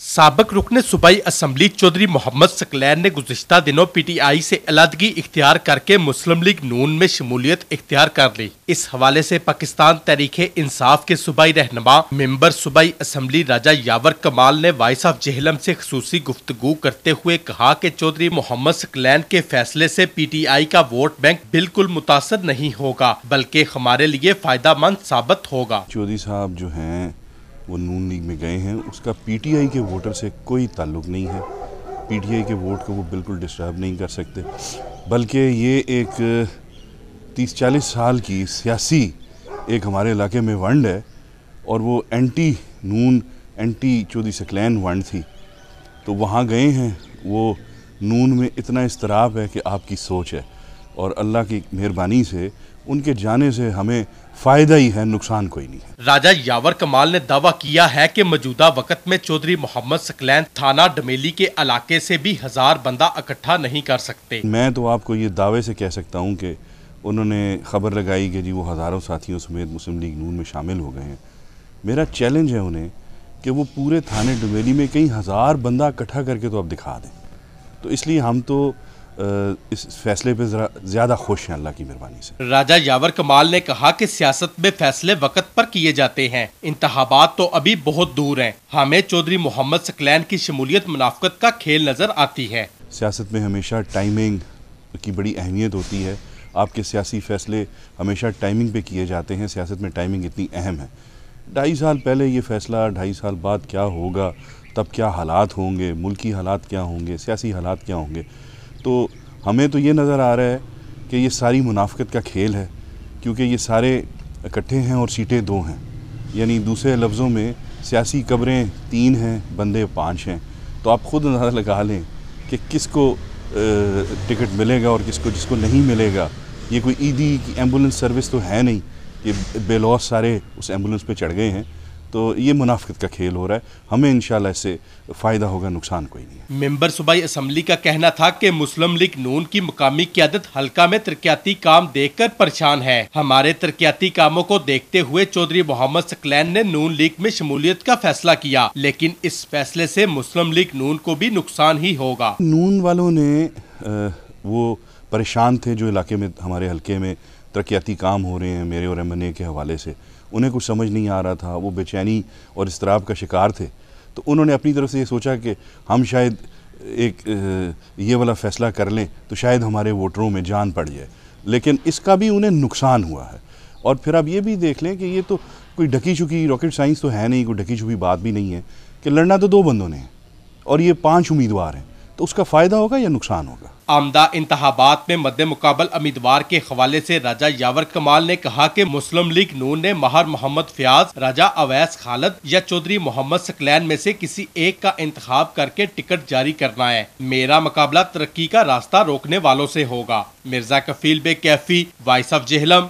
साबिक रुकन सूबाई असम्बली चौधरी मोहम्मद सकलैन ने गुज़िश्ता दिनों PTI से अलहदगी इख्तियार करके मुस्लिम लीग नून में शमूलियत इख्तियार कर ली। इस हवाले से पाकिस्तान तहरीक इंसाफ के सूबाई रहनुमा मेंबर सूबाई असम्बली राजा यावर कमाल ने वॉइस ऑफ जेहलम से खसूसी गुफ्तगू करते हुए कहा कि चौधरी मोहम्मद सकलैन के फैसले से PTI का वोट बैंक बिल्कुल मुतासर नहीं होगा, बल्कि हमारे लिए फायदा मंद साबित होगा। चौधरी साहब जो हैं वो नून लीग में गए हैं, उसका PTI के वोटर से कोई ताल्लुक़ नहीं है। PTI के वोट को वो बिल्कुल डिस्टर्ब नहीं कर सकते, बल्कि ये एक 30-40 साल की सियासी एक हमारे इलाके में वंड है और वो एंटी नून एंटी चौधरी सकलैन वंड थी। तो वहाँ गए हैं, वो नून में इतना इस्तराब है कि आपकी सोच है, और अल्लाह की मेहरबानी से उनके जाने से हमें फ़ायदा ही है, नुकसान कोई नहीं है। राजा यावर कमाल ने दावा किया है कि मौजूदा वक्त में चौधरी मोहम्मद सकलैन थाना डमेली के इलाके से भी 1000 बंदा इकट्ठा नहीं कर सकते। मैं तो आपको ये दावे से कह सकता हूँ कि उन्होंने खबर लगाई कि जी वो हज़ारों साथियों समेत मुस्लिम लीग नून में शामिल हो गए हैं। मेरा चैलेंज है उन्हें कि वो पूरे थाने डमेली में कई 1000 बंदा इकट्ठा करके तो अब दिखा दें। तो इसलिए हम तो इस फैसले पे ज़रा ज़्यादा खुश हैं अल्लाह की मेहरबानी से। राजा यावर कमाल ने कहा कि सियासत में फैसले वक्त पर किए जाते हैं, इंतखाबात तो अभी बहुत दूर हैं। हमें चौधरी मोहम्मद सकलैन की शमूलियत मुनाफकत का खेल नजर आती है। सियासत में हमेशा टाइमिंग की बड़ी अहमियत होती है। आपके सियासी फैसले हमेशा टाइमिंग पे किए जाते हैं। सियासत में टाइमिंग इतनी अहम है। 2.5 साल पहले ये फैसला, 2.5 साल बाद क्या होगा, तब क्या हालात होंगे, मुल्की हालात क्या होंगे, सियासी हालात क्या होंगे। तो हमें तो ये नज़र आ रहा है कि ये सारी मुनाफिकत का खेल है, क्योंकि ये सारे इकट्ठे हैं और सीटें 2 हैं। यानी दूसरे लफ्ज़ों में सियासी कब्रें 3 हैं, बंदे 5 हैं। तो आप ख़ुद अंदाज़ा लगा लें कि किसको टिकट मिलेगा और जिसको नहीं मिलेगा। ये कोई ईदी की एम्बुलेंस सर्विस तो है नहीं कि बेलौस सारे उस एम्बुलेंस पे चढ़ गए हैं। तो ये मुनाफिकत का खेल हो रहा है। हमें इंशाल्लाह इससे फ़ायदा होगा, नुकसान कोई नहीं है। मेंबर सूबाई असम्बली का कहना था कि मुस्लिम लीग नून की मुकामी क़यादत हल्का में तरक्याती काम देखकर परेशान है। हमारे तरक्याती कामों को देखते हुए चौधरी मोहम्मद सकलैन ने नून लीग में शमूलियत का फैसला किया, लेकिन इस फैसले से मुस्लिम लीग नून को भी नुकसान ही होगा। नून वालों ने वो परेशान थे जो इलाके में, हमारे हल्के में तरक्याती काम हो रहे हैं मेरे और MNA के हवाले से। उन्हें कुछ समझ नहीं आ रहा था, वो बेचैनी और इस्तराब का शिकार थे। तो उन्होंने अपनी तरफ से ये सोचा कि हम शायद एक ये वाला फ़ैसला कर लें तो शायद हमारे वोटरों में जान पड़ जाए, लेकिन इसका भी उन्हें नुकसान हुआ है। और फिर आप ये भी देख लें कि ये तो कोई ढकी छुकी रॉकेट साइंस तो है नहीं, कोई ढकी छुपी बात भी नहीं है कि लड़ना तो 2 बंदों ने है और ये 5 उम्मीदवार हैं। तो उसका फ़ायदा होगा या नुकसान होगा। आमदा इंतखाबात में मद्दे मुकाबल उम्मीदवार के हवाले से राजा यावर कमाल ने कहा कि मुस्लिम लीग नून ने महार मोहम्मद फयाज, राजा अवैस खालिद या चौधरी मोहम्मद सकलैन में से किसी एक का इंतखाब करके टिकट जारी करना है। मेरा मुकाबला तरक्की का रास्ता रोकने वालों से होगा। मिर्जा कफील बे कैफी, वॉइस ऑफ जेहलम।